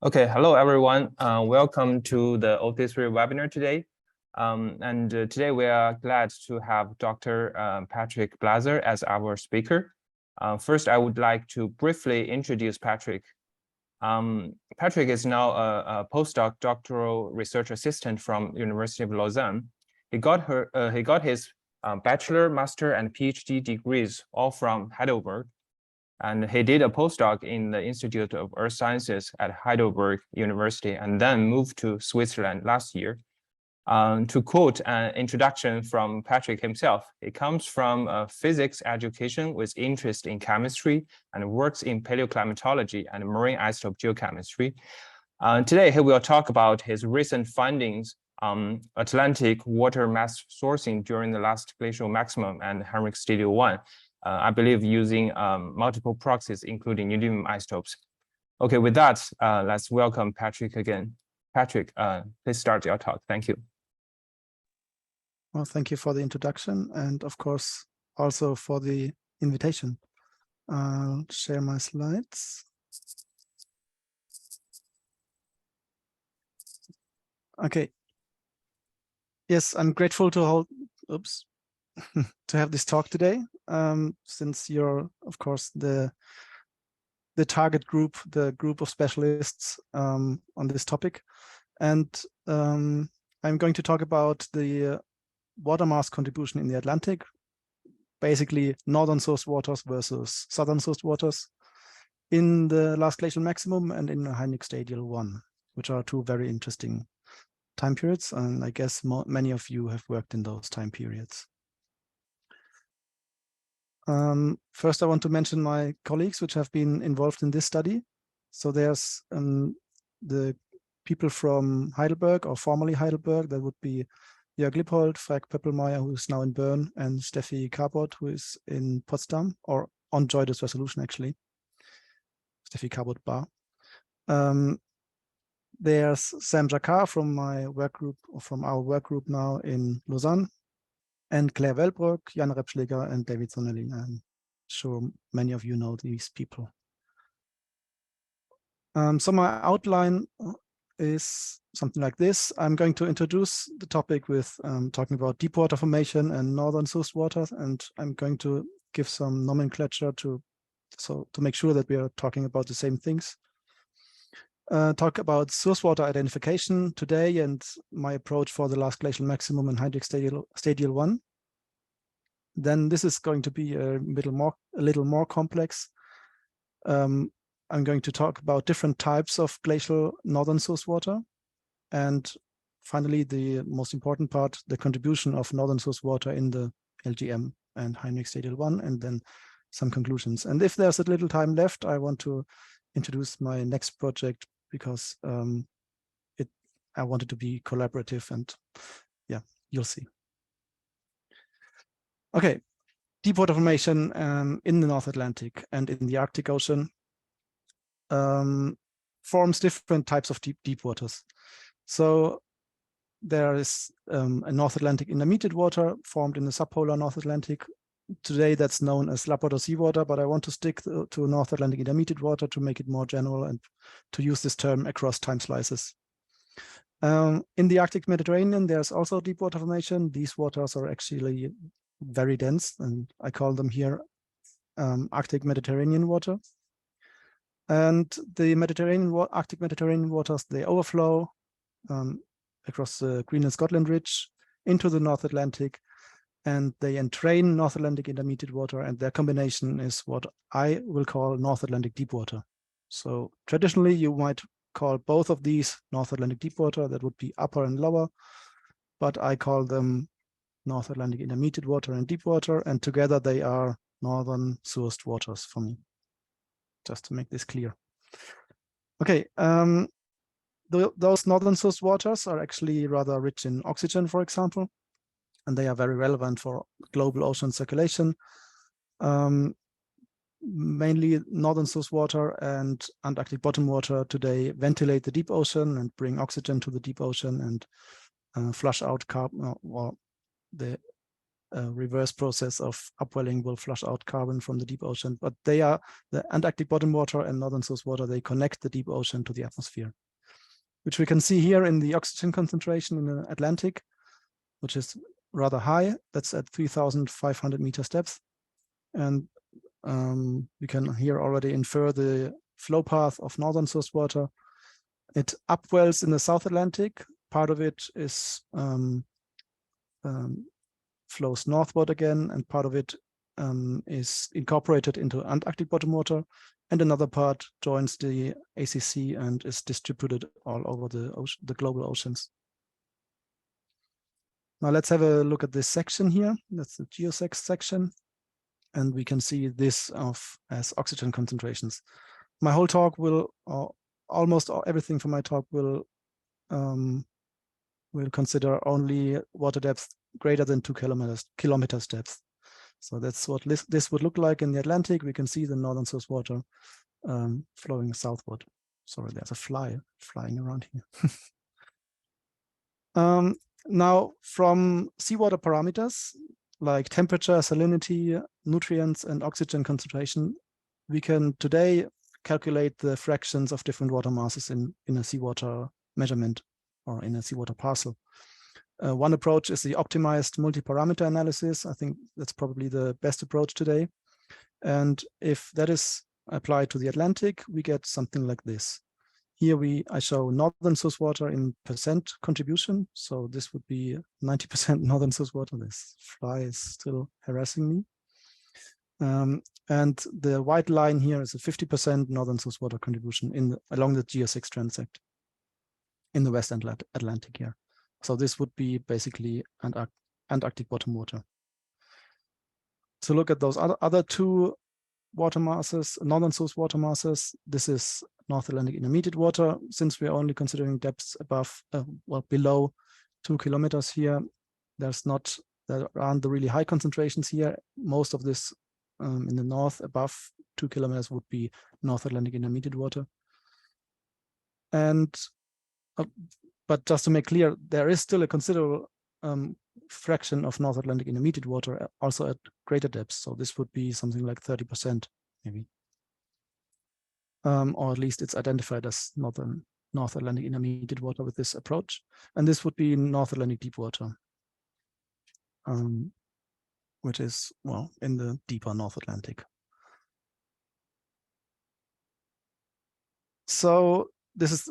Okay, hello everyone. Welcome to the OC3 webinar today. Today we are glad to have Dr. Patrick Blaser as our speaker. First, I would like to briefly introduce Patrick. Patrick is now a postdoc doctoral research assistant from University of Lausanne. He got his bachelor, master, and PhD degrees all from Heidelberg. And he did a postdoc in the Institute of Earth Sciences at Heidelberg University and then moved to Switzerland last year. To quote an introduction from Patrick himself, he comes from a physics education with interest in chemistry and works in paleoclimatology and marine isotope geochemistry. Today, he will talk about his recent findings on Atlantic water mass sourcing during the last glacial maximum and Heinrich Stadial 1. I believe using multiple proxies, including neodymium isotopes. Okay, with that, let's welcome Patrick again. Patrick, please start your talk. Thank you. Well, thank you for the introduction and, of course, also for the invitation. I'll share my slides. Okay. Yes, I'm grateful to hold. Oops. To have this talk today, since you're, of course, the target group, the group of specialists on this topic. And I'm going to talk about the water mass contribution in the Atlantic, basically northern source waters versus southern source waters in the last glacial maximum and in the Heinrich Stadial 1, which are two very interesting time periods. And I guess many of you have worked in those time periods. First, I want to mention my colleagues which have been involved in this study. So there's the people from Heidelberg, or formerly Heidelberg. That would be Jörg Lippold, Frank Pöppelmeier, who is now in Bern, and Steffi Carbot, who is in Potsdam, or on JOIDES resolution, actually. Steffi Carbot-Bar. There's Sam Jacquard from my work group, or from our work group now in Lausanne. And Claire Wellbrook, Jan Repschläger, and David Sonnerling. I'm sure many of you know these people. So my outline is something like this. I'm going to introduce the topic with talking about deep water formation and northern source waters, and I'm going to give some nomenclature to make sure that we are talking about the same things. Talk about source water identification today and my approach for the last glacial maximum in Heinrich Stadial 1. Then this is going to be a little more complex. I'm going to talk about different types of glacial northern source water. And finally, the most important part, the contribution of northern source water in the LGM and Heinrich Stadial 1, and then some conclusions. And if there's a little time left, I want to introduce my next project because I want it to be collaborative, and yeah, you'll see. Okay, deep water formation in the North Atlantic and in the Arctic Ocean forms different types of deep waters. So there is a North Atlantic intermediate water formed in the subpolar North Atlantic. Today that's known as Labrador seawater, but I want to stick to North Atlantic intermediate water to make it more general and to use this term across time slices. In the Arctic Mediterranean, there's also deep water formation. These waters are actually very dense, and I call them here Arctic Mediterranean water. And the Arctic Mediterranean waters, they overflow across the Greenland Scotland Ridge into the North Atlantic, and they entrain North Atlantic intermediate water, and their combination is what I will call North Atlantic deep water. So traditionally, you might call both of these North Atlantic deep water. That would be upper and lower, but I call them North Atlantic intermediate water and deep water, and together they are northern sourced waters for me, just to make this clear. Okay, those northern sourced waters are actually rather rich in oxygen, for example, and they are very relevant for global ocean circulation. Mainly northern source water and Antarctic bottom water today ventilate the deep ocean and bring oxygen to the deep ocean and flush out carbon, or the reverse process of upwelling will flush out carbon from the deep ocean, but they are the Antarctic bottom water and northern source water. They connect the deep ocean to the atmosphere, which we can see here in the oxygen concentration in the Atlantic, which is rather high. That's at 3,500 meters depth. And we can here already infer the flow path of northern source water. It upwells in the South Atlantic. Part of it is flows northward again, and part of it is incorporated into Antarctic bottom water, and another part joins the ACC and is distributed all over the global oceans. Now let's have a look at this section here. That's the geosex section, and we can see this as oxygen concentrations. My whole talk will, almost everything from my talk will consider only water depth greater than 2 kilometers depth. So that's what this would look like in the Atlantic. We can see the northern source water flowing southward. Sorry, there's a fly flying around here. Now, from seawater parameters like temperature, salinity, nutrients, and oxygen concentration, we can today calculate the fractions of different water masses in a seawater measurement or in a seawater parcel. One approach is the optimized multi-parameter analysis. I think that's probably the best approach today. And if that is applied to the Atlantic, we get something like this. Here I show northern source water in percent contribution. So this would be 90% northern source water. This fly is still harassing me. And the white line here is a 50% northern source water contribution along the geosix transect in the West Atlantic here. So this would be basically Antarctic bottom water. To look at those other two water masses, northern source water masses, this is North Atlantic intermediate water. Since we're only considering depths above, below 2 kilometers here, there aren't the really high concentrations here. Most of this in the north above 2 kilometers would be North Atlantic intermediate water. And but just to make clear, there is still a considerable fraction of North Atlantic intermediate water also at greater depths. So this would be something like 30% maybe. Or at least it's identified as North Atlantic intermediate water with this approach. And this would be North Atlantic deep water, which is, well, in the deeper North Atlantic. So this is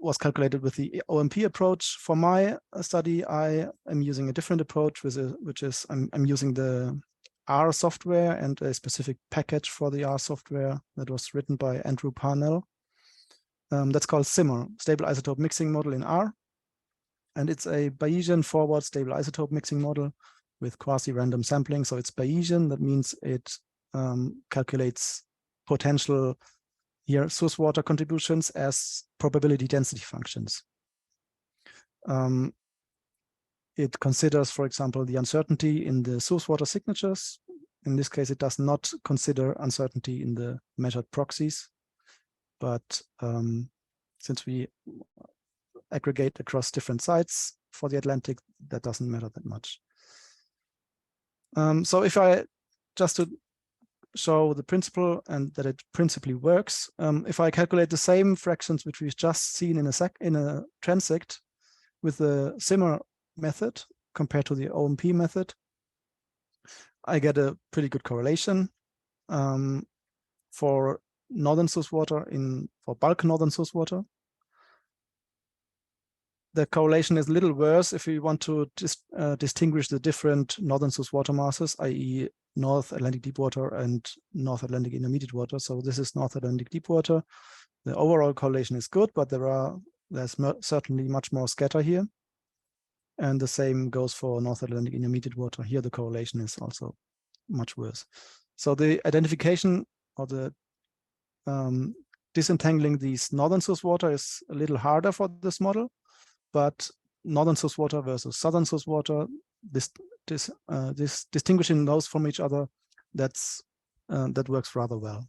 was calculated with the OMP approach. For my study, I am using a different approach, which is I'm using the R software and a specific package for the R software that was written by Andrew Parnell. That's called simmr, Stable Isotope Mixing Model in R. And it's a Bayesian forward stable isotope mixing model with quasi-random sampling. So it's Bayesian. That means it calculates potential here source water contributions as probability density functions. It considers, for example, the uncertainty in the source water signatures. In this case, it does not consider uncertainty in the measured proxies. But since we aggregate across different sites for the Atlantic, that doesn't matter that much. So if I just to show the principle and that it principally works, if I calculate the same fractions which we've just seen in a transect with the simmr method compared to the OMP method, I get a pretty good correlation for northern source water for bulk northern source water. The correlation is a little worse if we want to distinguish the different northern source water masses, i.e. North Atlantic deep water and North Atlantic intermediate water. So this is North Atlantic deep water. The overall correlation is good, but there's certainly much more scatter here. And the same goes for North Atlantic intermediate water. Here the correlation is also much worse. So the identification or the disentangling these northern source water is a little harder for this model, but northern source water versus southern source water, this distinguishing those from each other, that works rather well.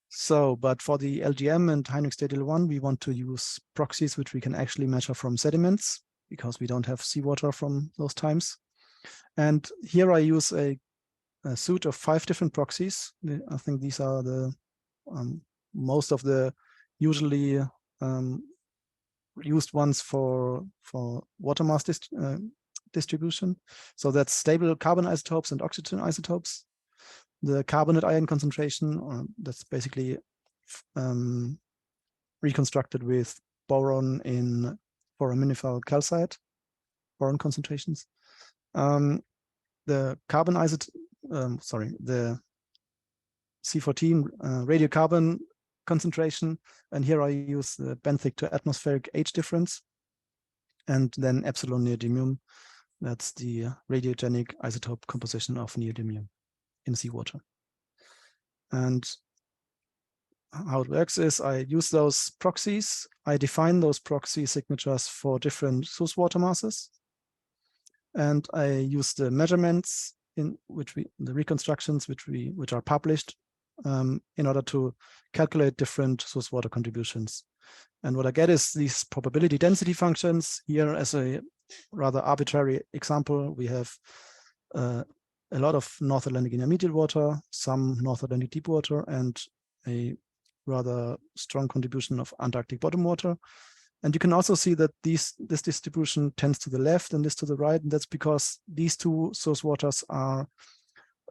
So, but for the LGM and Heinrich Stadial 1, we want to use proxies which we can actually measure from sediments. because we don't have seawater from those times. And here I use a suite of 5 different proxies. I think these are the most of the usually used ones for water mass distribution. So that's stable carbon isotopes and oxygen isotopes. The carbonate ion concentration, that's basically reconstructed with boron in foraminifer calcite, boron concentrations. The carbon the C14 radiocarbon concentration, and here I use the benthic to atmospheric H difference, and then epsilon neodymium. That's the radiogenic isotope composition of neodymium in seawater. And how it works is I use those proxies. I define those proxy signatures for different source water masses, and I use the measurements in which the reconstructions which are published in order to calculate different source water contributions. And what I get is these probability density functions. Here, as a rather arbitrary example, we have a lot of North Atlantic intermediate water, some North Atlantic deep water, and a rather strong contribution of Antarctic bottom water. And you can also see that this distribution tends to the left and this to the right, and that's because these two source waters are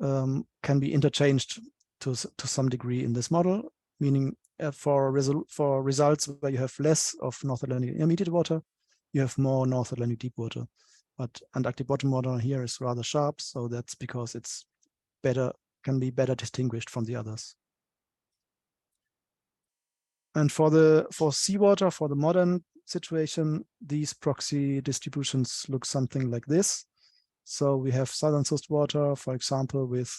can be interchanged to some degree in this model, meaning for results where you have less of North Atlantic intermediate water, you have more North Atlantic deep water. But Antarctic bottom water here is rather sharp, so that's because it's can be better distinguished from the others. And for seawater, for the modern situation, these proxy distributions look something like this. So we have southern source water, for example, with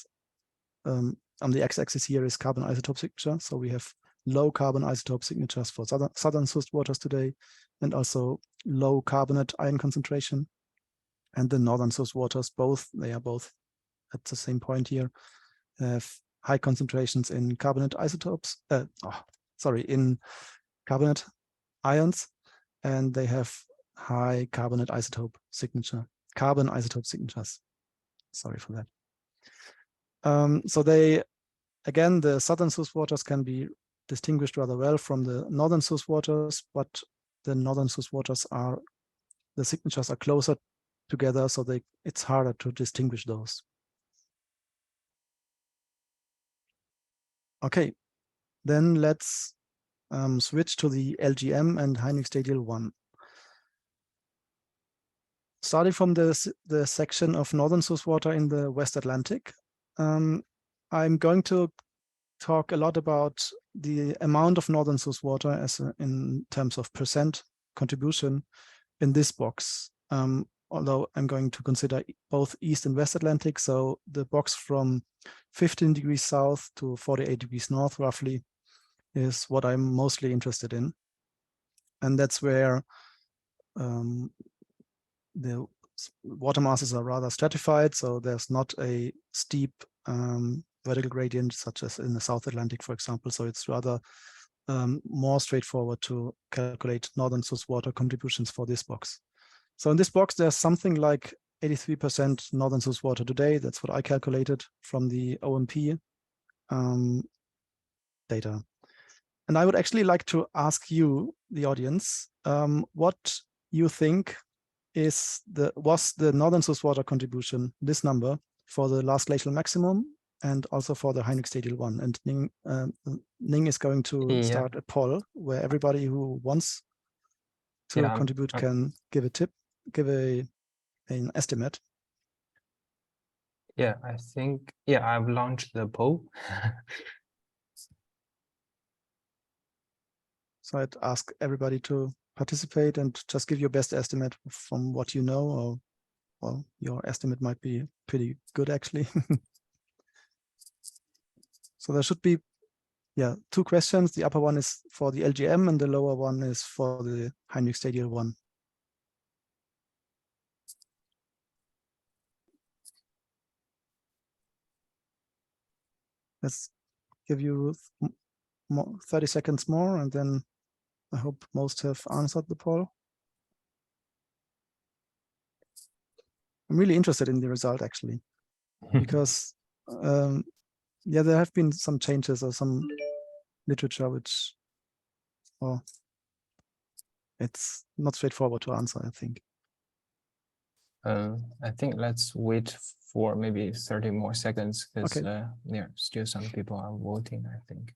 on the x-axis here is carbon isotope signature. So we have low carbon isotope signatures for southern source waters today, and also low carbonate ion concentration. And the northern source waters, they are both at the same point here, have high concentrations in carbonate isotopes, in carbonate ions, and they have high carbonate isotope signature, carbon isotope signatures. Sorry for that. So again, the southern source waters can be distinguished rather well from the northern source waters, but the northern source waters the signatures are closer together, so it's harder to distinguish those. Okay, then let's switch to the LGM and Heinrich Stadial 1. Starting from the section of northern source water in the West Atlantic, I'm going to talk a lot about the amount of northern source water in terms of percent contribution in this box. Although I'm going to consider both East and West Atlantic, so the box from 15 degrees south to 48 degrees north, roughly, is what I'm mostly interested in. And that's where the water masses are rather stratified, so there's not a steep vertical gradient, such as in the South Atlantic, for example. So it's rather more straightforward to calculate northern source water contributions for this box. So in this box, there's something like 83% northern source water today. That's what I calculated from the OMP data. And I would actually like to ask you, the audience, what you think was the northern source water contribution, this number, for the last glacial maximum and also for the Heinrich Stadial 1. And Ning is going to start a poll where everybody who wants to contribute can give a tip, give an estimate. Yeah, I think, I've launched the poll. So I'd ask everybody to participate and just give your best estimate from what you know, or well, your estimate might be pretty good actually. So there should be, 2 questions. The upper one is for the LGM and the lower one is for the Heinrich Stadial 1. Let's give you 30 seconds more, and then I hope most have answered the poll. I'm really interested in the result actually, because yeah, there have been some changes or some literature which, well, it's not straightforward to answer, I think. I think let's wait for maybe 30 more seconds because Okay. yeah, still some people are voting, I think.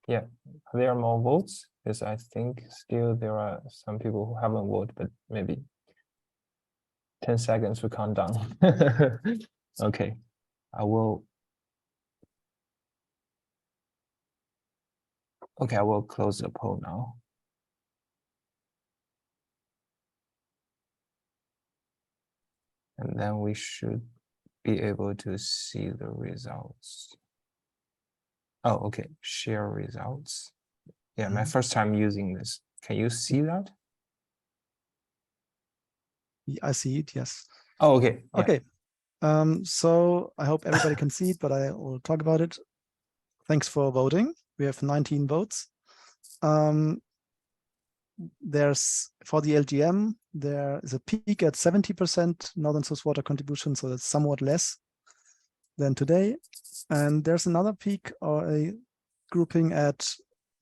Yeah, there are more votes because I think still there are some people who haven't voted, but maybe 10 seconds to count down. Okay, I will. Okay, I will close the poll now. And then we should be able to see the results. Oh, okay, share results. Yeah, my first time using this. Can you see that? I see it, yes. Oh, okay. Yeah. Okay. So I hope everybody can see it, but I will talk about it. Thanks for voting. We have 19 votes. There's, for the LGM, there is a peak at 70% northern source water contribution, so that's somewhat less than today. And there's another peak or a grouping at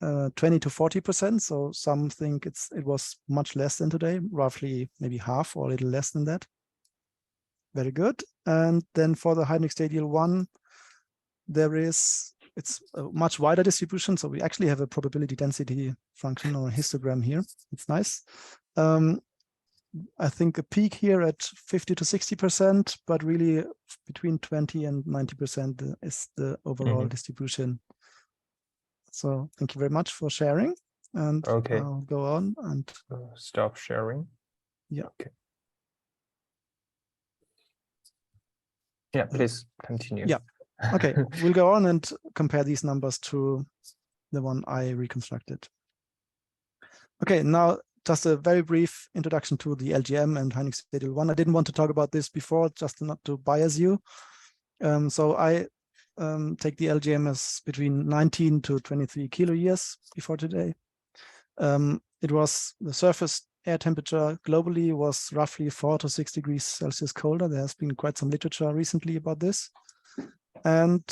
20 to 40%. So some think it was much less than today, roughly maybe half or a little less than that. Very good. And then for the Heinrich Stadial 1, it's a much wider distribution. So we actually have a probability density function or a histogram here. It's nice. I think a peak here at 50 to 60%, but really between 20 and 90% is the overall distribution. So thank you very much for sharing. And okay, I'll go on and stop sharing. Yeah. Okay. Yeah, please continue. Yeah. Okay, we'll go on and compare these numbers to the one I reconstructed. Okay, now just a very brief introduction to the LGM and Heinrich Stadial 1. I didn't want to talk about this before, just not to bias you. So I take the LGM as between 19 to 23 kilo years before today. It was the surface air temperature globally was roughly 4 to 6 degrees Celsius colder. There has been quite some literature recently about this. And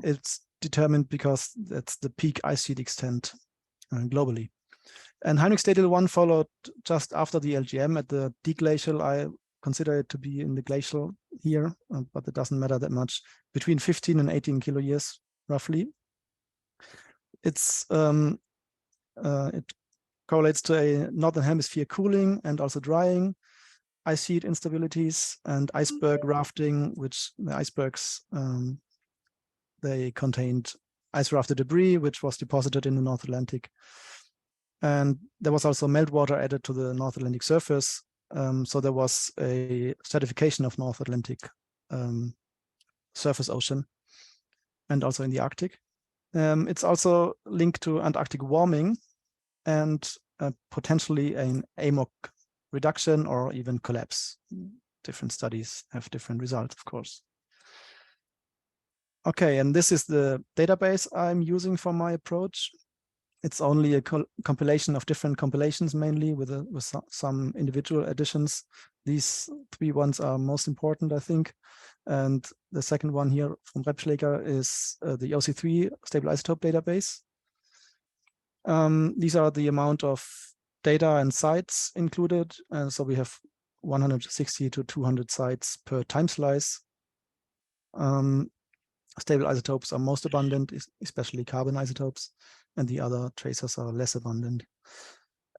it's determined because that's the peak ice sheet extent globally. And Heinrich Stadial 1 followed just after the LGM at the deglacial. I consider it to be in the glacial here, but it doesn't matter that much. Between 15 and 18 kilo years, roughly. It correlates to a northern hemisphere cooling and also drying, ice sheet instabilities, and iceberg rafting, which the icebergs, they contained ice rafted debris, which was deposited in the North Atlantic. And there was also meltwater added to the North Atlantic surface. So there was a stratification of North Atlantic surface ocean and also in the Arctic. It's also linked to Antarctic warming and potentially an AMOC reduction or even collapse. Different studies have different results, of course. Okay, and this is the database I'm using for my approach. It's only a compilation of different compilations, mainly with some individual additions. These 3 ones are most important, I think. And the second one here from Rebschläger is the OC3 stable isotope database. These are the amount of data and sites included. So we have 160 to 200 sites per time slice. Stable isotopes are most abundant, especially carbon isotopes, and the other tracers are less abundant.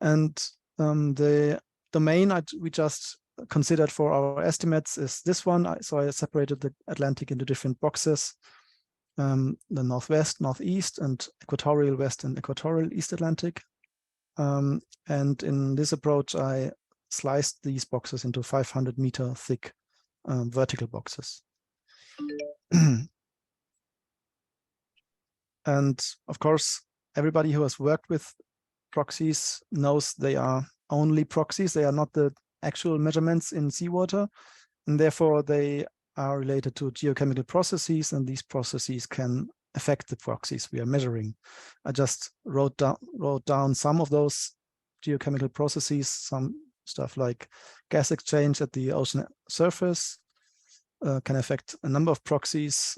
And the domain we just considered for our estimates is this one. So I separated the Atlantic into different boxes, the northwest, northeast, and equatorial west and equatorial east Atlantic. And in this approach, I sliced these boxes into 500-meter thick vertical boxes. And of course, everybody who has worked with proxies knows they are only proxies. They are not the actual measurements in seawater, and therefore they are related to geochemical processes, and these processes can affect the proxies we are measuring. I just wrote down some of those geochemical processes, some stuff like gas exchange at the ocean surface can affect a number of proxies.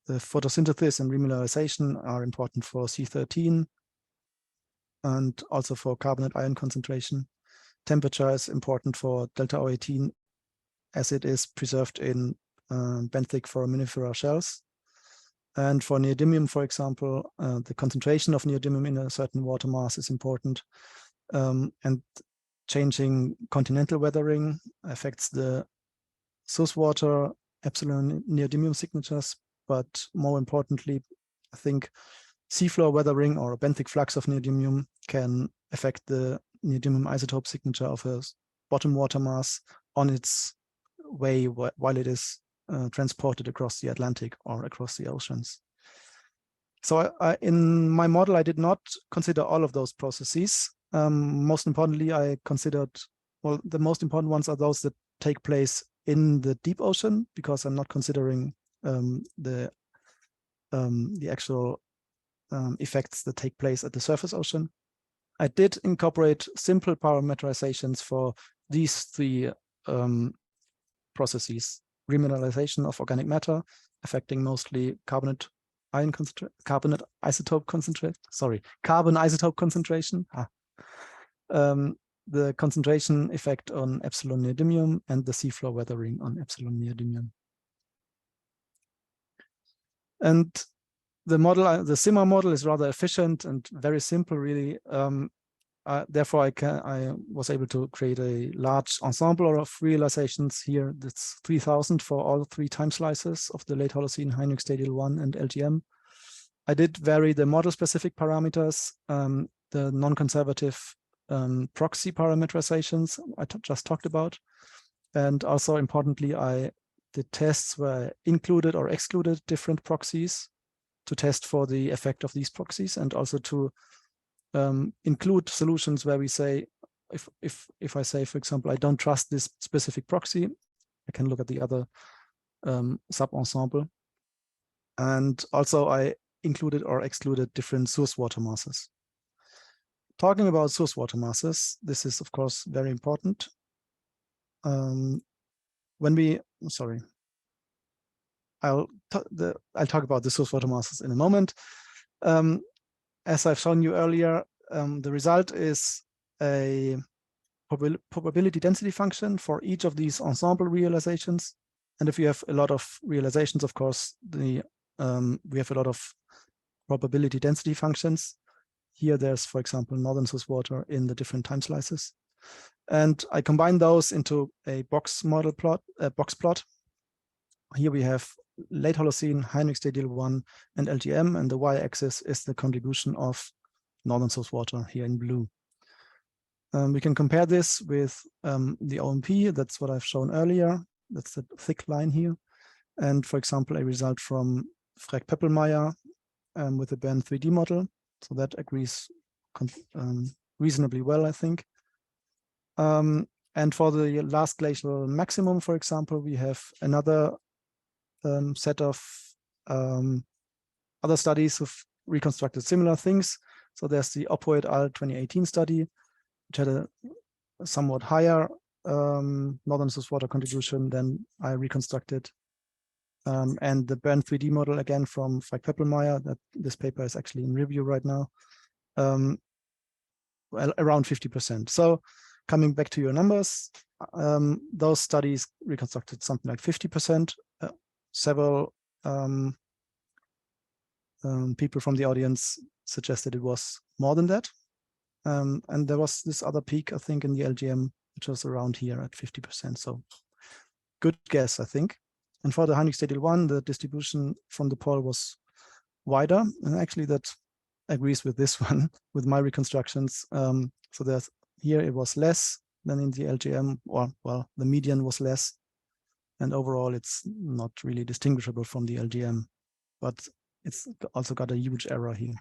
The photosynthesis and remineralization are important for C13 and also for carbonate ion concentration. Temperature is important for delta O18 as it is preserved in benthic foraminifera shells. And for neodymium, for example, the concentration of neodymium in a certain water mass is important. And changing continental weathering affects the source water epsilon neodymium signatures, but more importantly, I think seafloor weathering or a benthic flux of neodymium can affect the neodymium isotope signature of a bottom water mass on its way while it is transported across the Atlantic or across the oceans. So in my model, I did not consider all of those processes. Most importantly, I considered, well, the most important ones are those that take place in the deep ocean, because I'm not considering the actual effects that take place at the surface ocean. I did incorporate simple parameterizations for these three processes: remineralization of organic matter, affecting mostly carbon isotope concentration. The concentration effect on epsilon neodymium, and the seafloor weathering on epsilon neodymium. And the model, the simmr model, is rather efficient and very simple, really. Therefore, I was able to create a large ensemble of realizations here. That's 3,000 for all three time slices of the late Holocene Heinrich Stadial 1 and LGM. I did vary the model-specific parameters, the non-conservative proxy parameterizations I just talked about. And also, importantly, I did tests where I included or excluded different proxies to test for the effect of these proxies, and also to include solutions where we say, if I say, for example, I don't trust this specific proxy, I can look at the other sub-ensemble. And also I included or excluded different source water masses. Talking about source water masses, this is of course very important. I'll talk about the source water masses in a moment. As I've shown you earlier, the result is a probability density function for each of these ensemble realizations. And if you have a lot of realizations, of course, we have a lot of probability density functions. Here there's, for example, northern source water in the different time slices. And I combine those into a box plot. Here we have late Holocene, Heinrich Stadial 1, and LGM, and the y-axis is the contribution of northern source water here in blue. We can compare this with the OMP. That's what I've shown earlier. That's the thick line here. And for example, a result from Freg-Peppelmeier with the Bern 3D model. So that agrees reasonably well, I think. And for the last glacial maximum, for example, we have another set of other studies who've reconstructed similar things. So there's the Oppo et al. 2018 study, which had a somewhat higher northern source water contribution than I reconstructed. And the Bern 3D model, again from Freg-Peppelmeier, that this paper is actually in review right now, well, around 50%. So coming back to your numbers, those studies reconstructed something like 50%. Several people from the audience suggested it was more than that. And there was this other peak, I think, in the LGM, which was around here at 50%. So good guess, I think. And for the Heinrich Stadial 1, the distribution from the pole was wider. And actually that agrees with this one, with my reconstructions. So there's here it was less than in the LGM, or well, the median was less. And overall, it's not really distinguishable from the LGM, but it's also got a huge error here.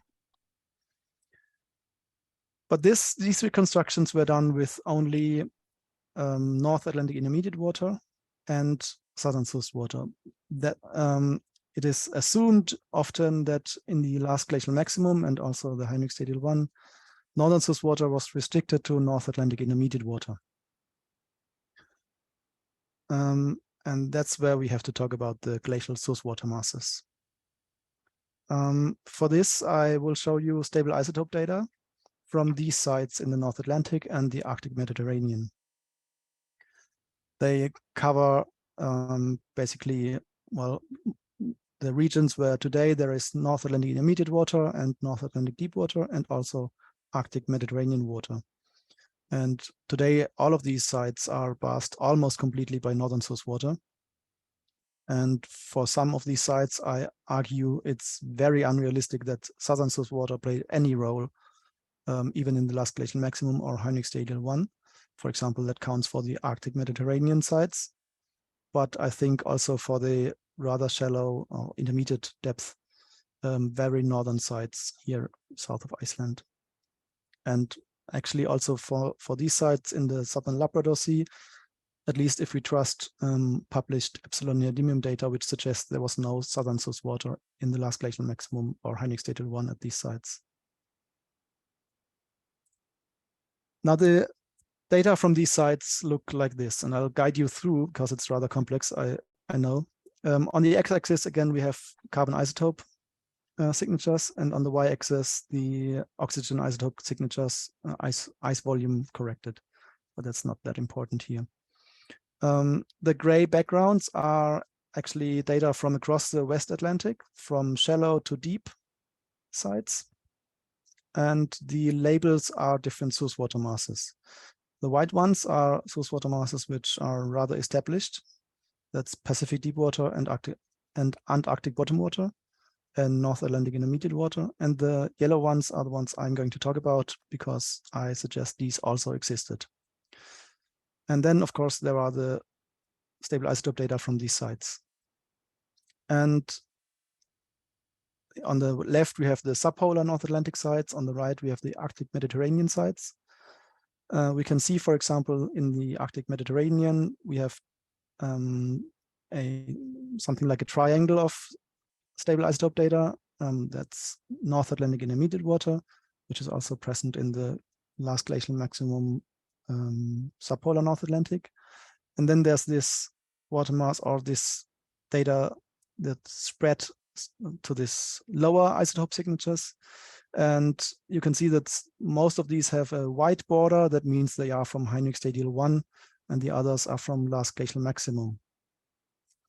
But these reconstructions were done with only North Atlantic intermediate water and southern source water. That it is assumed often that in the last glacial maximum and also the Heinrich Stadial 1, northern source water was restricted to North Atlantic intermediate water. And that's where we have to talk about the glacial source water masses. For this, I will show you stable isotope data from these sites in the North Atlantic and the Arctic Mediterranean. They cover basically, well, the regions where today there is North Atlantic intermediate water and North Atlantic deep water, and also Arctic Mediterranean water. And today, all of these sites are bathed almost completely by northern source water. And for some of these sites, I argue it's very unrealistic that southern source water played any role, even in the last glacial maximum or Heinrich Stadial 1. For example, that counts for the Arctic Mediterranean sites. But I think also for the rather shallow or intermediate depth, very northern sites here south of Iceland. And actually also for these sites in the southern Labrador Sea, at least if we trust published epsilon neodymium data, which suggests there was no southern source water in the last glacial maximum or Heinrich Stadial 1 at these sites. Now the data from these sites look like this, and I'll guide you through because it's rather complex, I know. On the x-axis, again, we have carbon isotope signatures, and on the y-axis, the oxygen isotope signatures, ice volume corrected, but that's not that important here. The gray backgrounds are actually data from across the West Atlantic, from shallow to deep sites, and the labels are different source water masses. The white ones are source water masses which are rather established. That's Pacific deep water and Antarctic bottom water and North Atlantic intermediate water. And the yellow ones are the ones I'm going to talk about because I suggest these also existed. And then, of course, there are the stable isotope data from these sites. And on the left, we have the subpolar North Atlantic sites. On the right, we have the Arctic Mediterranean sites. We can see, for example, in the Arctic Mediterranean, we have something like a triangle of stable isotope data. That's North Atlantic intermediate water, which is also present in the last glacial maximum subpolar North Atlantic. And then there's this water mass or this data that spread to this lower isotope signatures. And you can see that most of these have a white border. That means they are from Heinrich Stadial 1, and the others are from last glacial maximum.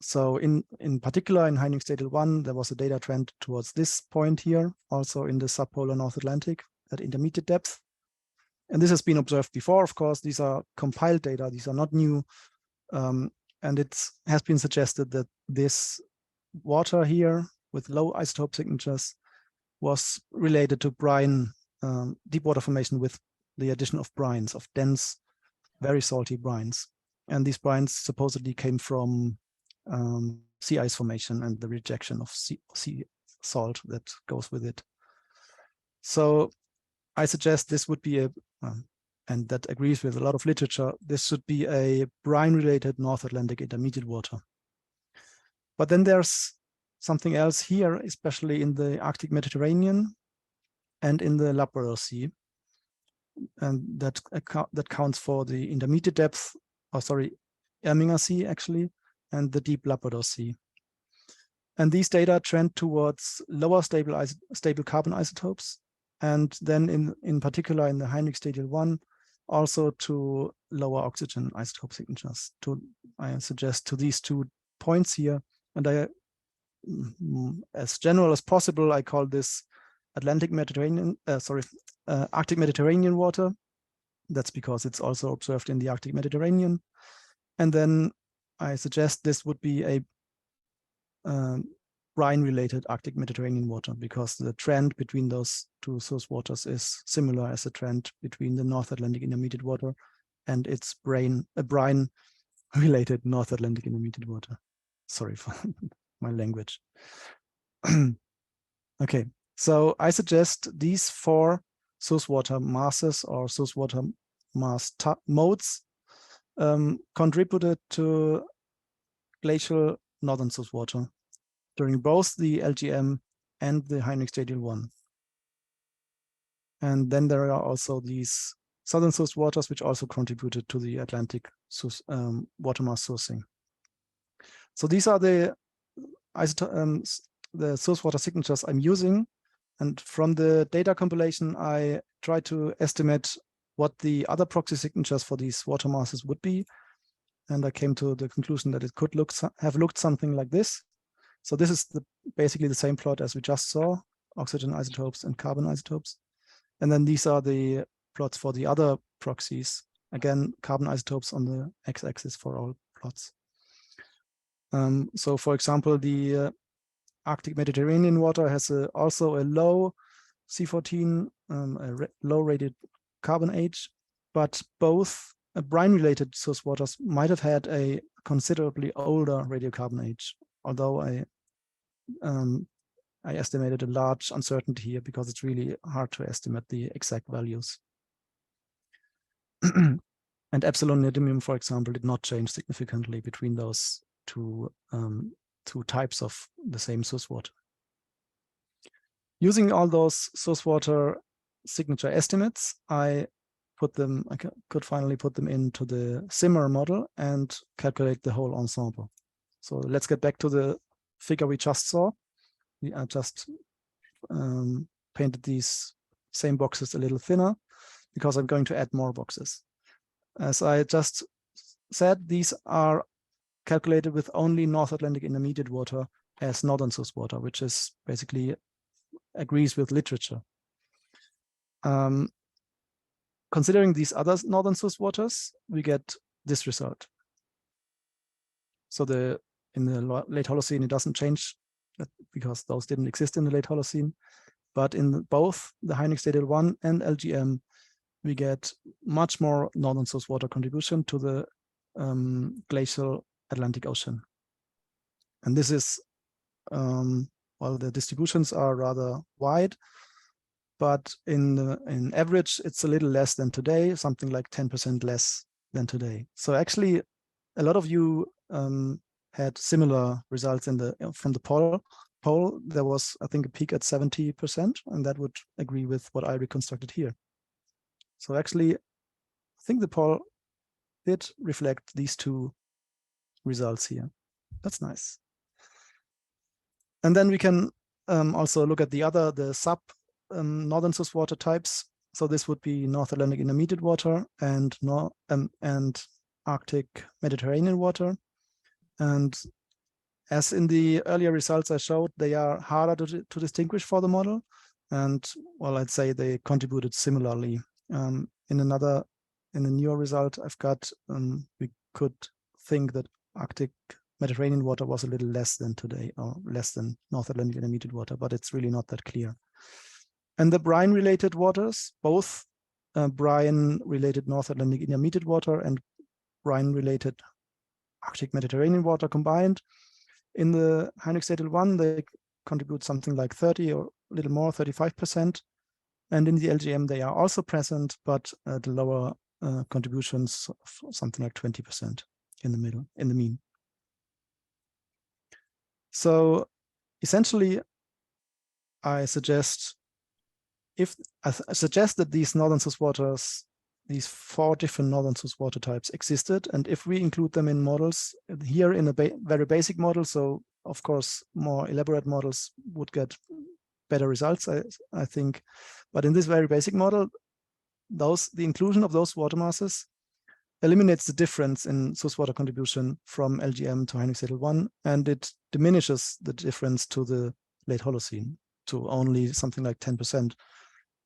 So in particular, in Heinrich Stadial 1, there was a data trend towards this point here, also in the subpolar North Atlantic at intermediate depth. And this has been observed before, of course. These are compiled data. These are not new. And it has been suggested that this water here with low isotope signatures was related to brine, deep water formation with the addition of brines, of dense, very salty brines. And these brines supposedly came from sea ice formation and the rejection of sea salt that goes with it. So I suggest this would be a, and that agrees with a lot of literature, this should be a brine-related North Atlantic intermediate water. But then there's something else here, especially in the Arctic Mediterranean and in the Labrador Sea. And that counts for the intermediate depth, or sorry, Erminger Sea actually, and the deep Labrador Sea. And these data trend towards lower stable carbon isotopes. And then in particular in the Heinrich Stadial 1, also to lower oxygen isotope signatures. I suggest to these 2 points here. And I, as general as possible, I call this Arctic Mediterranean water. That's because it's also observed in the Arctic Mediterranean. And then I suggest this would be a brine-related Arctic Mediterranean water, because the trend between those 2 source waters is similar as the trend between the North Atlantic intermediate water and its brine related North Atlantic intermediate water. Sorry for my language. Okay, so I suggest these 4 source water masses or source water mass modes contributed to glacial northern source water during both the LGM and the Heinrich Stadial 1. And then there are also these southern source waters which also contributed to the Atlantic source, water mass sourcing. So these are the source water signatures I'm using. And from the data compilation, I try to estimate what the other proxy signatures for these water masses would be. And I came to the conclusion that it could have looked something like this. So this is basically the same plot as we just saw, oxygen isotopes and carbon isotopes. And then these are the plots for the other proxies. Again, carbon isotopes on the x-axis for all plots. So for example, the Arctic Mediterranean water has also a low C14, a low rated carbon age, but both brine-related source waters might have had a considerably older radiocarbon age, although I estimated a large uncertainty here because it's really hard to estimate the exact values. And epsilon neodymium, for example, did not change significantly between those two types of the same source water. Using all those source water signature estimates, I could finally put them into the simmr model and calculate the whole ensemble. So let's get back to the figure we just saw. I just painted these same boxes a little thinner because I'm going to add more boxes. As I just said, these are calculated with only North Atlantic intermediate water as northern source water, which is basically agrees with literature. Considering these other northern source waters, we get this result. So in the late Holocene, it doesn't change because those didn't exist in the late Holocene. But in both the Heinrich Stadial 1 and LGM, we get much more northern source water contribution to the glacial Atlantic Ocean. And this is, well, the distributions are rather wide, but in average, it's a little less than today, something like 10% less than today. So actually, a lot of you had similar results from the poll. There was, I think, a peak at 70%, and that would agree with what I reconstructed here. So actually, I think the poll did reflect these two results here. That's nice. And then we can also look at the sub northern source water types. So this would be North Atlantic intermediate water and Arctic Mediterranean water. And as in the earlier results I showed, they are harder to distinguish for the model. And well, I'd say they contributed similarly. In a newer result I've got, we could think that Arctic Mediterranean water was a little less than today, or less than North Atlantic intermediate water, but it's really not that clear. And the brine-related waters, both brine-related North Atlantic intermediate water and brine-related Arctic Mediterranean water combined, in the Heinrich Stadial 1, they contribute something like 30 or a little more, 35%. And in the LGM, they are also present, but the lower contributions of something like 20% in the middle, in the mean. So essentially, I suggest that these northern source waters, these 4 different northern source water types existed, and if we include them in models here in a very basic model, so of course more elaborate models would get better results, I think, but in this very basic model, the inclusion of those water masses eliminates the difference in source water contribution from LGM to Heinrich Stadial 1, and it diminishes the difference to the late Holocene to only something like 10%,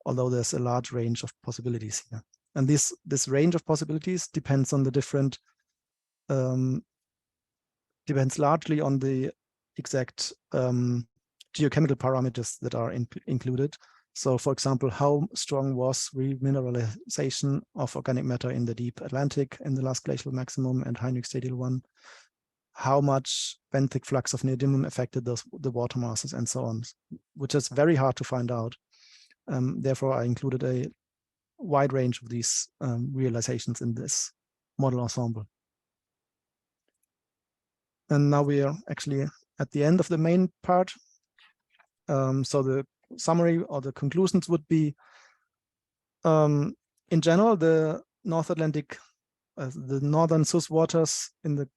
although there's a large range of possibilities here. And this range of possibilities depends on the different, depends largely on the exact geochemical parameters that are included. So, for example, how strong was remineralization of organic matter in the deep Atlantic in the last glacial maximum and Heinrich Stadial 1? How much benthic flux of neodymium affected the water masses and so on, which is very hard to find out. Therefore, I included a wide range of these realizations in this model ensemble. And now we are actually at the end of the main part. So the summary or the conclusions would be, in general, the North Atlantic, the northern Sus waters in the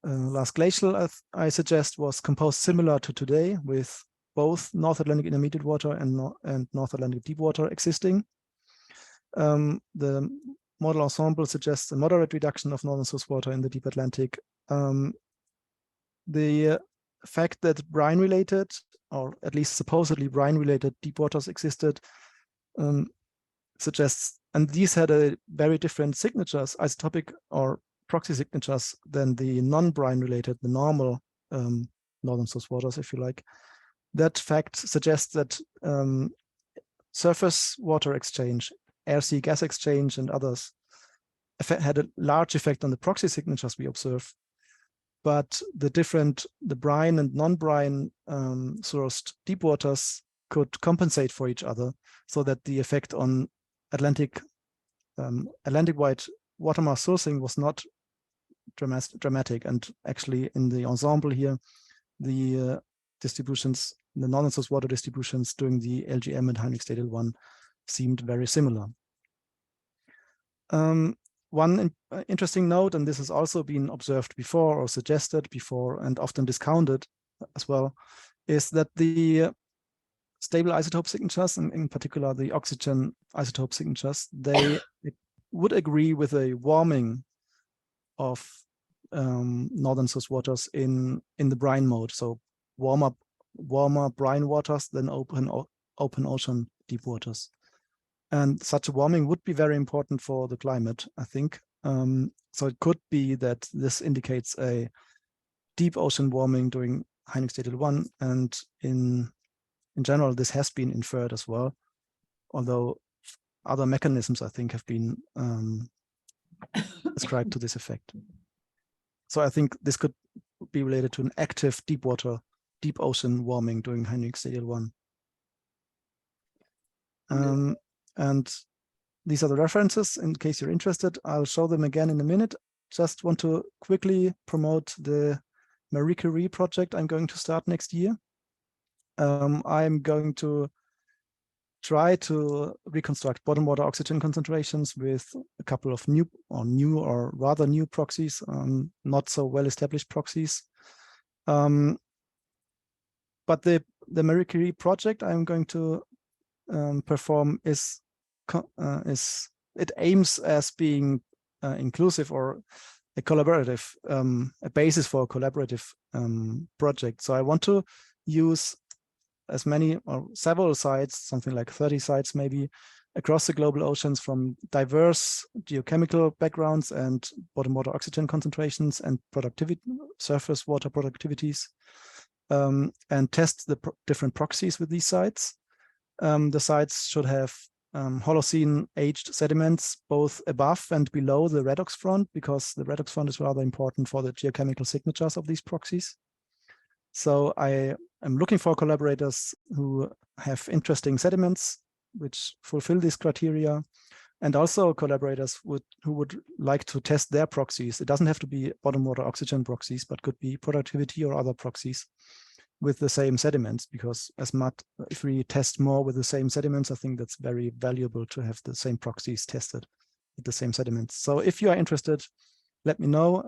last glacial, I suggest, was composed similar to today, with both North Atlantic intermediate water and North Atlantic deep water existing. The model ensemble suggests a moderate reduction of northern Sus water in the deep Atlantic. The fact that brine-related, or at least supposedly brine-related deep waters existed, suggests, and these had a very different signatures, isotopic or proxy signatures, than the non-brine-related, the normal northern Sus waters, if you like. That fact suggests that surface water exchange, air-sea gas exchange, and others had a large effect on the proxy signatures we observe. But the brine and non-brine sourced deep waters could compensate for each other, so that the effect on Atlantic-wide water mass sourcing was not dramatic. And actually, in the ensemble here, the distributions, the northern Sus water distributions during the LGM and Heinrich Stadial 1 seemed very similar. One interesting note, and this has also been observed before or suggested before and often discounted as well, is that the stable isotope signatures, and in particular the oxygen isotope signatures, they would agree with a warming of northern Sus waters in the brine mode. So warmer brine waters than open ocean deep waters. And such a warming would be very important for the climate, I think. So it could be that this indicates a deep ocean warming during Heinrich Stadial 1, and in general, this has been inferred as well, although other mechanisms, I think, have been ascribed to this effect. So I think this could be related to an active deep ocean warming during Heinrich Stadial 1. And these are the references in case you're interested. I'll show them again in a minute. Just want to quickly promote the Marie Curie project I'm going to start next year. I'm going to try to reconstruct bottom water oxygen concentrations with a couple of new or rather new proxies, not so well established proxies. But the Marie Curie project I'm going to perform it aims as being inclusive or a collaborative, a basis for a collaborative project. So I want to use as many or several sites, something like 30 sites maybe, across the global oceans from diverse geochemical backgrounds and bottom water oxygen concentrations and productivity, surface water productivities, and test the different proxies with these sites. The sites should have Holocene aged sediments both above and below the redox front, because the redox front is rather important for the geochemical signatures of these proxies. So I am looking for collaborators who have interesting sediments which fulfill these criteria, and also collaborators who would like to test their proxies. It doesn't have to be bottom water oxygen proxies, but could be productivity or other proxies with the same sediments, because if we test more with the same sediments, I think that's very valuable to have the same proxies tested with the same sediments. So if you are interested, let me know.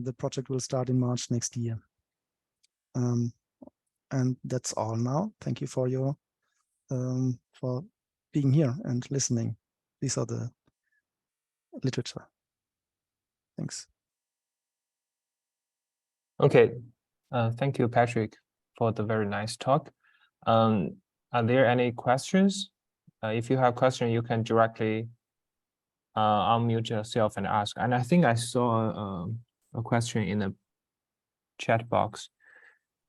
The project will start in March next year. And that's all now. Thank you for your for being here and listening. These are the literature. Thanks. Okay, thank you, Patrick, for the very nice talk. Are there any questions? If you have questions, you can directly unmute yourself and ask. And I think I saw a question in the chat box.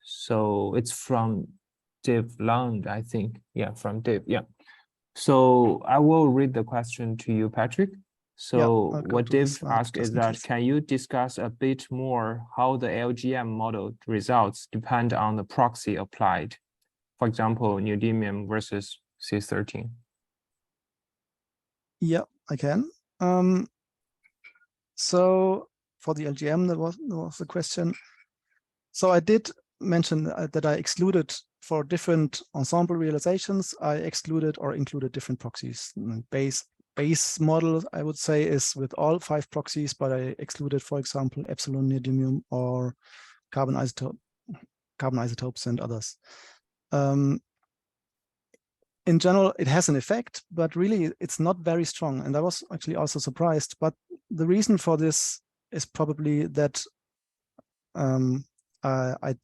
So it's from Dave Land, I think. Yeah, from Dave. Yeah. So I will read the question to you, Patrick. So what Dave asked is that, can you discuss a bit more how the LGM model results depend on the proxy applied? For example, neodymium versus C13. Yeah, I can. So for the LGM, there was a question. So I did mention that I excluded for different ensemble realizations, I excluded or included different proxies. Base model, I would say, is with all 5 proxies, but I excluded, for example, epsilon neodymium or carbon isotopes and others. In general, it has an effect, but really it's not very strong. And I was actually also surprised. But the reason for this is probably that I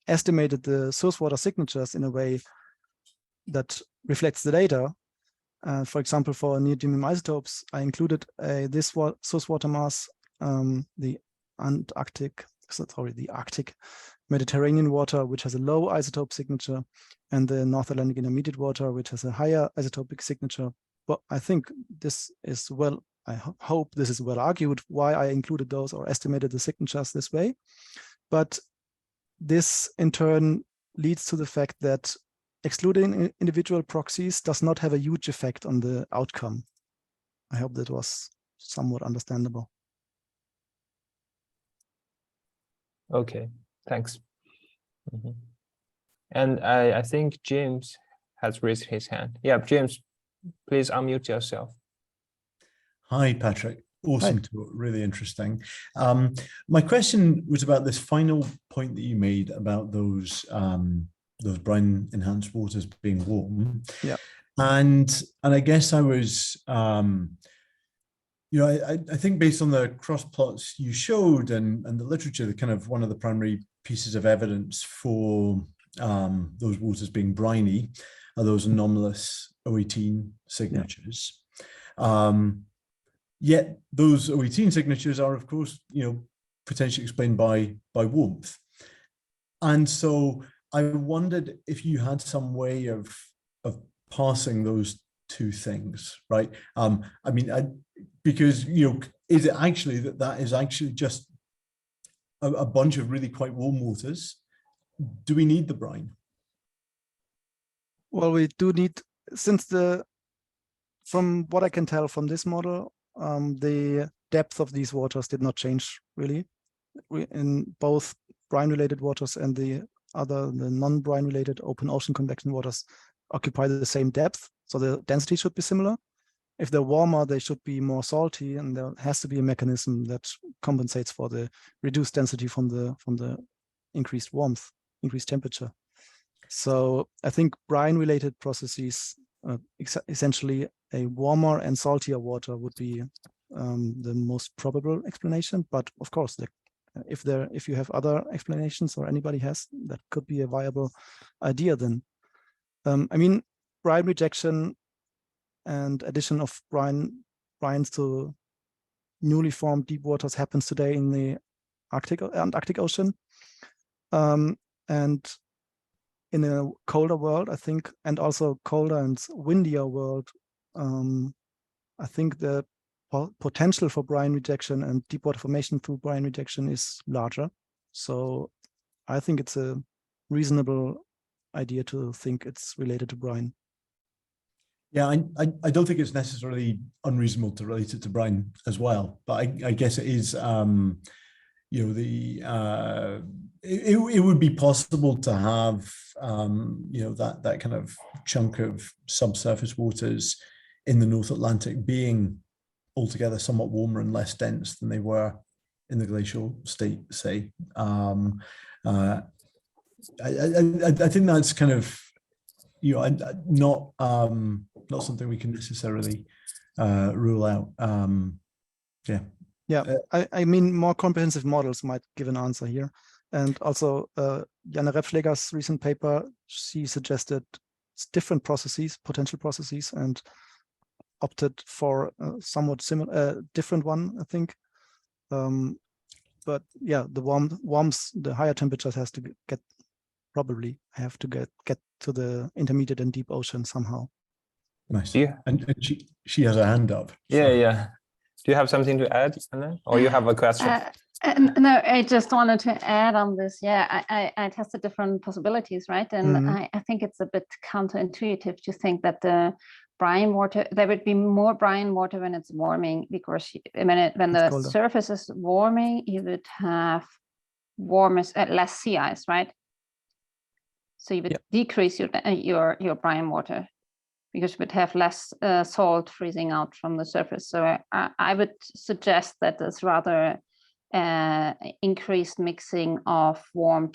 estimated the source water signatures in a way that reflects the data. For example, for neodymium isotopes, I included this source water mass, the Arctic Mediterranean water, which has a low isotope signature, and the North Atlantic intermediate water, which has a higher isotopic signature. But I think this is I hope this is well argued why I included those or estimated the signatures this way. But this in turn leads to the fact that excluding individual proxies does not have a huge effect on the outcome. I hope that was somewhat understandable. Okay, thanks. And I think James has raised his hand. Yeah, James, please unmute yourself. Hi, Patrick. Awesome talk, really interesting. My question was about this final point that you made about those brine enhanced waters being warm. Yeah. And I guess I was, you know, I think based on the cross plots you showed and the literature, the kind of one of the primary pieces of evidence for those waters being briny are those anomalous O18 signatures. Yeah. Yet those O18 signatures are, of course, you know, potentially explained by warmth. And so I wondered if you had some way of parsing those two things, right? I mean, because, you know, is it actually that is actually just a bunch of really quite warm waters? Do we need the brine? Well, we do need, from what I can tell from this model, the depth of these waters did not change really in both brine-related waters and the non-brine related open ocean convection waters occupy the same depth. So the density should be similar. If they're warmer, they should be more salty, and there has to be a mechanism that compensates for the reduced density from the increased warmth, increased temperature. So I think brine-related processes, essentially a warmer and saltier water would be the most probable explanation. But of course, if you have other explanations or anybody has, that could be a viable idea then. I mean, brine rejection and addition of brines to newly formed deep waters happens today in the Antarctic Ocean. And in a colder world, I think, and also colder and windier world, I think the potential for brine rejection and deep water formation through brine rejection is larger. So I think it's a reasonable idea to think it's related to brine. Yeah, I don't think it's necessarily unreasonable to relate it to brine as well, but I guess it is, you know, it would be possible to have, you know, that kind of chunk of subsurface waters in the North Atlantic being altogether somewhat warmer and less dense than they were in the glacial state, say. I think that's kind of, you know, not something we can necessarily rule out. Yeah. Yeah, I mean, more comprehensive models might give an answer here. And also, Janne Repschläger's recent paper, she suggested different processes, potential processes, and opted for a somewhat similar, different one, I think. But yeah, the higher temperatures has to get probably I have to get to the intermediate and deep ocean somehow. Nice. Yeah. And she has a hand up. Yeah, so- yeah. Do you have something to add, Anna? Or you have a question? No, I just wanted to add on this. Yeah, I tested different possibilities, right? And I think it's a bit counterintuitive to think that the brine water, there would be more brine water when it's warming, because when the colder. surface is warming, you would have less sea ice, right? So you would decrease your brine water, because you would have less salt freezing out from the surface. So I would suggest that there's rather increased mixing of warmer,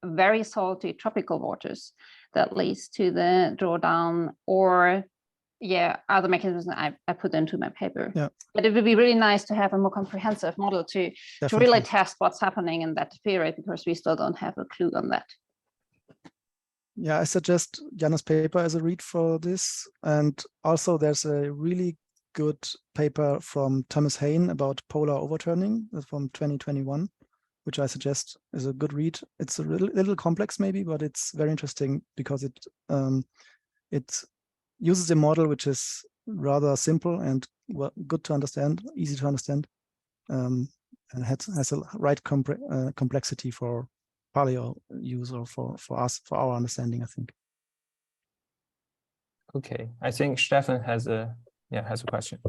very salty tropical waters that leads to the drawdown, or other mechanisms I put into my paper. Yeah. But it would be really nice to have a more comprehensive model to really test what's happening in that period, because we still don't have a clue on that. Yeah, I suggest Jan's paper as a read for this. And also there's a really good paper from Thomas Hayne about polar overturning from 2021, which I suggest is a good read. It's a little complex maybe, but it's very interesting because it uses a model which is rather simple and good to understand, easy to understand, and has a right complexity for paleo use, or for our understanding, I think. Okay, I think Stefan has a question.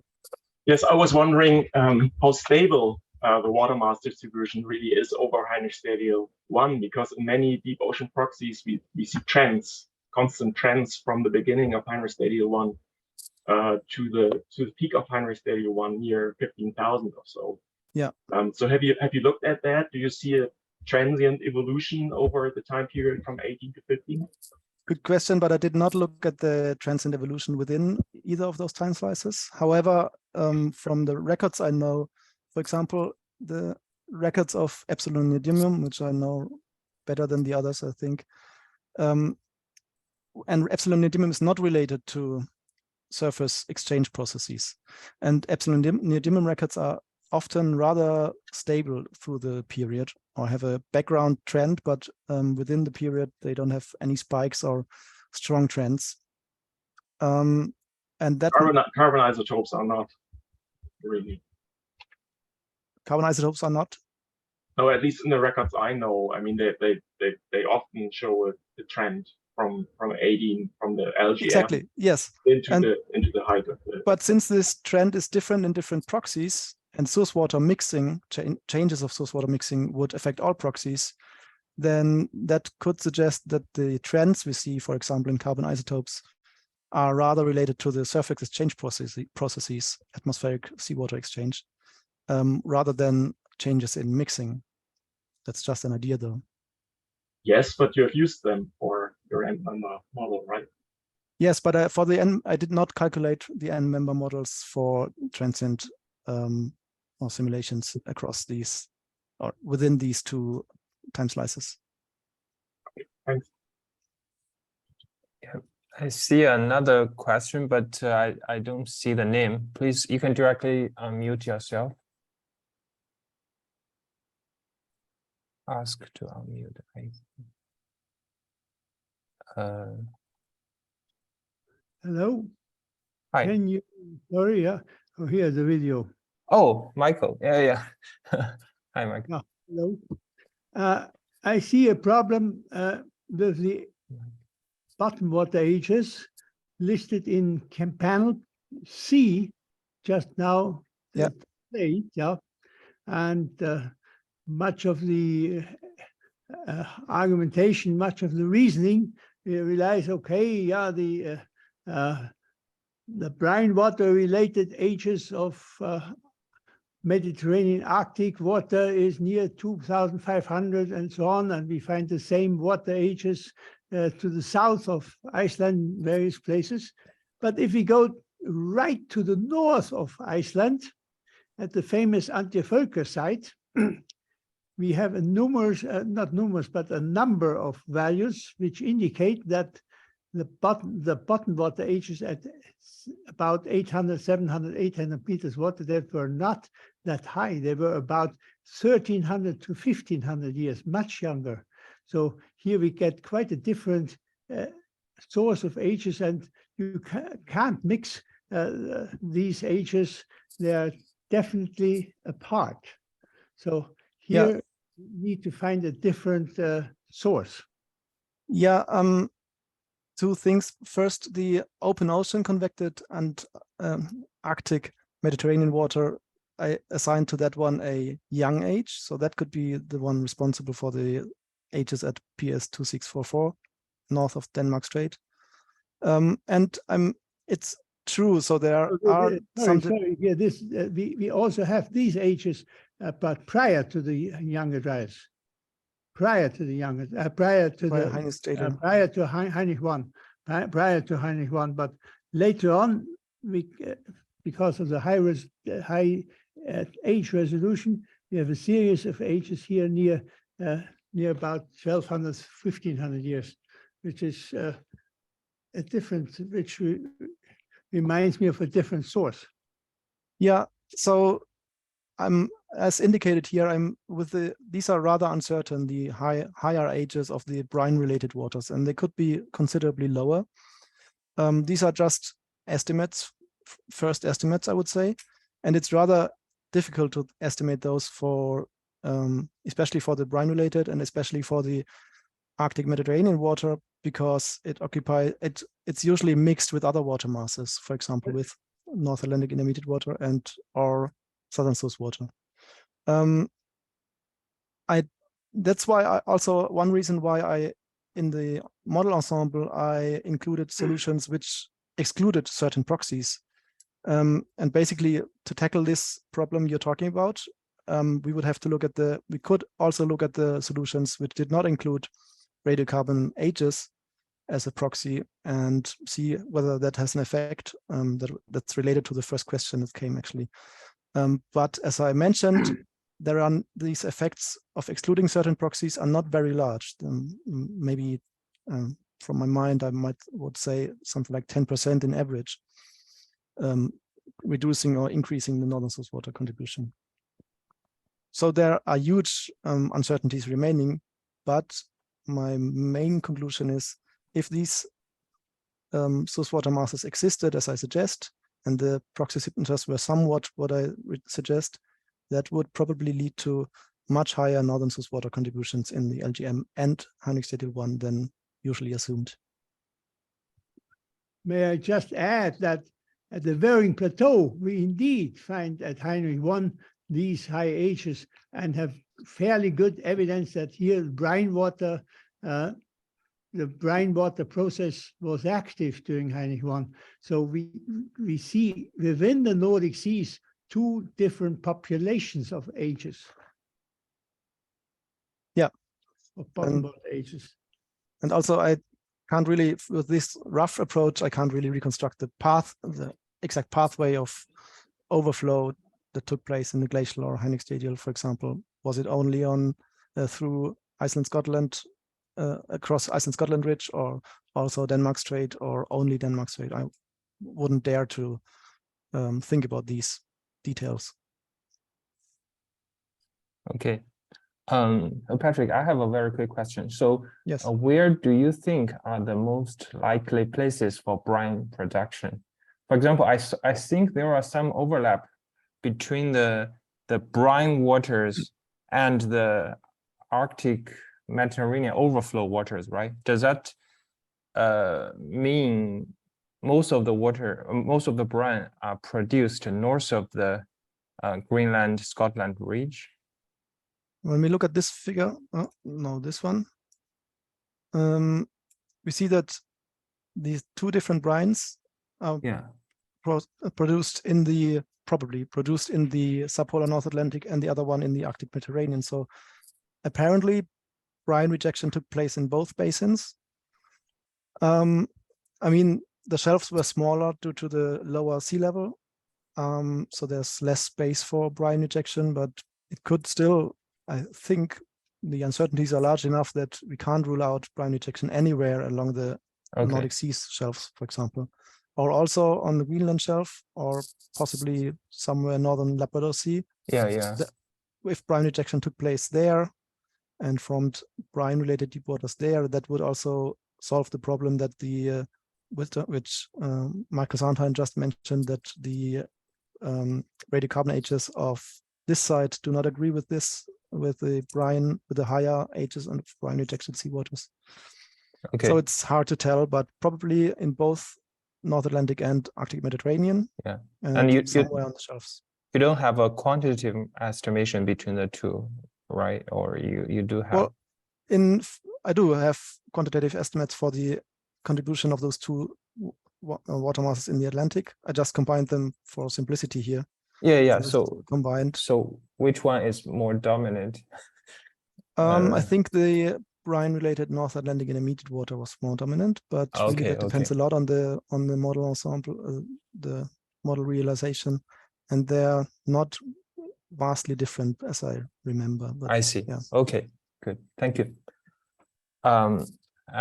Yes, I was wondering how stable the water mass distribution really is over Heinrich Stadial 1, because in many deep ocean proxies we see trends, constant trends from the beginning of Heinrich Stadial 1 to the peak of Heinrich Stadial 1 near 15,000 or so. Yeah. So have you looked at that? Do you see a transient evolution over the time period from 18 to 15? Good question, but I did not look at the transient evolution within either of those time slices. However, from the records I know, for example, the records of epsilon neodymium, which I know better than the others, I think, and epsilon neodymium is not related to surface exchange processes. And epsilon neodymium records are often rather stable through the period, or have a background trend, but within the period they don't have any spikes or strong trends. And that carbon isotopes are not really. Carbon isotopes are not? No, at least in the records I know. I mean, they often show a trend from 18 from the LGM exactly, yes, into the height of the. But since this trend is different in different proxies, and source water mixing, changes of source water mixing would affect all proxies, then that could suggest that the trends we see, for example, in carbon isotopes, are rather related to the surface exchange processes, atmospheric seawater exchange, rather than changes in mixing. That's just an idea, though. Yes, but you have used them for your N-member model, right? Yes, but for the N, I did not calculate the N-member models for transient or simulations across these, or within these two time slices. Okay, thanks. Yeah, I see another question, but I don't see the name. Please, you can directly unmute yourself. Ask to unmute. Hello. Hi. Can you? Sorry, yeah. Oh, here's the video. Oh, Michael. Yeah. Hi, Michael. Hello. I see a problem with the bottom water ages listed in panel C just now. Yeah. Yeah. And much of the argumentation, much of the reasoning relies, okay, yeah, the brine water related ages of Mediterranean Arctic water is near 2,500 and so on, and we find the same water ages to the south of Iceland, various places. But if we go right to the north of Iceland, at the famous Antjafölker site, we have a not numerous, but a number of values which indicate that the bottom water ages at about 800, 700, 800 meters water that were not that high. They were about 1300 to 1500 years, much younger. So here we get quite a different source of ages, and you can't mix these ages. They are definitely apart. So here you need to find a different source. Yeah, two things. First, the open ocean convected and Arctic Mediterranean water, I assigned to that one a young age. So that could be the one responsible for the ages at PS 2644, north of Denmark Strait. And it's true. So there are some. Sorry. Yeah, we also have these ages, but prior to the younger dryas. Prior to the Heinrich Stadial. Prior to Heinrich 1, prior to Heinrich 1, but later on, we because of the high age resolution, we have a series of ages here near about 1200, 1500 years, which is a different, which reminds me of a different source. Yeah, so I'm, as indicated here, these are rather uncertain, the higher ages of the brine-related waters, and they could be considerably lower. These are just estimates, first estimates, I would say, and it's rather difficult to estimate those for, especially for the brine-related and especially for the Arctic Mediterranean water, because it's usually mixed with other water masses, for example, with North Atlantic intermediate water and or Southern source water. That's why one reason why in the model ensemble, I included solutions which excluded certain proxies. And basically to tackle this problem you're talking about, we would have to we could also look at the solutions which did not include radiocarbon ages as a proxy and see whether that has an effect that's related to the first question that came actually. But as I mentioned, there are these effects of excluding certain proxies are not very large. Maybe from my mind, I would say something like 10% in average, reducing or increasing the northern source water contribution. So there are huge uncertainties remaining, but my main conclusion is if these source water masses existed, as I suggest, and the proxy signatures were somewhat what I would suggest, that would probably lead to much higher northern source water contributions in the LGM and Heinrich Stadial 1 than usually assumed. May I just add that at the varying plateau, we indeed find at Heinrich 1 these high ages and have fairly good evidence that here the brine water process was active during Heinrich 1. So we see within the Nordic seas two different populations of ages. Yeah. Of bottom water ages. And also I can't really, with this rough approach, I can't really reconstruct the exact pathway of overflow that took place in the glacial or Heinrich Stadial, for example. Was it only through Iceland, Scotland, across Iceland, Scotland Ridge, or also Denmark Strait, or only Denmark Strait? I wouldn't dare to think about these details. Okay. Patrick, I have a very quick question. So yes, where do you think are the most likely places for brine production? For example, I think there are some overlap between the brine waters and the Arctic Mediterranean overflow waters, right? Does that mean most of the brine are produced north of the Greenland, Scotland ridge? When we look at this figure, no, this one, we see that these two different brines are probably produced in the subpolar North Atlantic and the other one in the Arctic Mediterranean. So apparently brine rejection took place in both basins. I mean, the shelves were smaller due to the lower sea level. So there's less space for brine rejection, but it could still, I think the uncertainties are large enough that we can't rule out brine rejection anywhere along the Nordic Seas shelves, for example, or also on the Greenland shelf, or possibly somewhere northern Labrador Sea. if brine rejection took place there and formed brine-related deep waters there, that would also solve the problem that which Michael Sondheim just mentioned, that the radiocarbon ages of this site do not agree with the higher ages and brine rejected seawaters. Okay. So it's hard to tell, but probably in both North Atlantic and Arctic Mediterranean. Yeah. And you somewhere on the shelves. You don't have a quantitative estimation between the two, right? Or you do have? Well, I do have quantitative estimates for the contribution of those two water masses in the Atlantic. I just combined them for simplicity here. Yeah. So combined. So which one is more dominant? I think the brine-related North Atlantic intermediate water was more dominant, but really that depends a lot on the model ensemble, the model realization, and they're not vastly different as I remember. But, I see. Yeah. Okay, good. Thank you. Are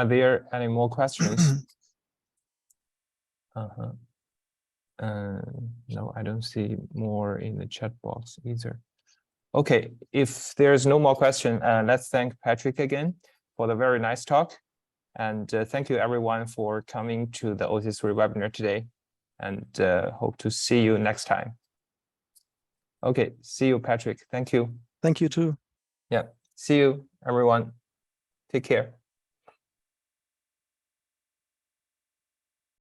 there any more questions? No, I don't see more in the chat box either. Okay, if there's no more question, let's thank Patrick again for the very nice talk. And thank you everyone for coming to the OC3 webinar today, and hope to see you next time. Okay, see you, Patrick. Thank you. Thank you too. Yeah, see you everyone. Take care.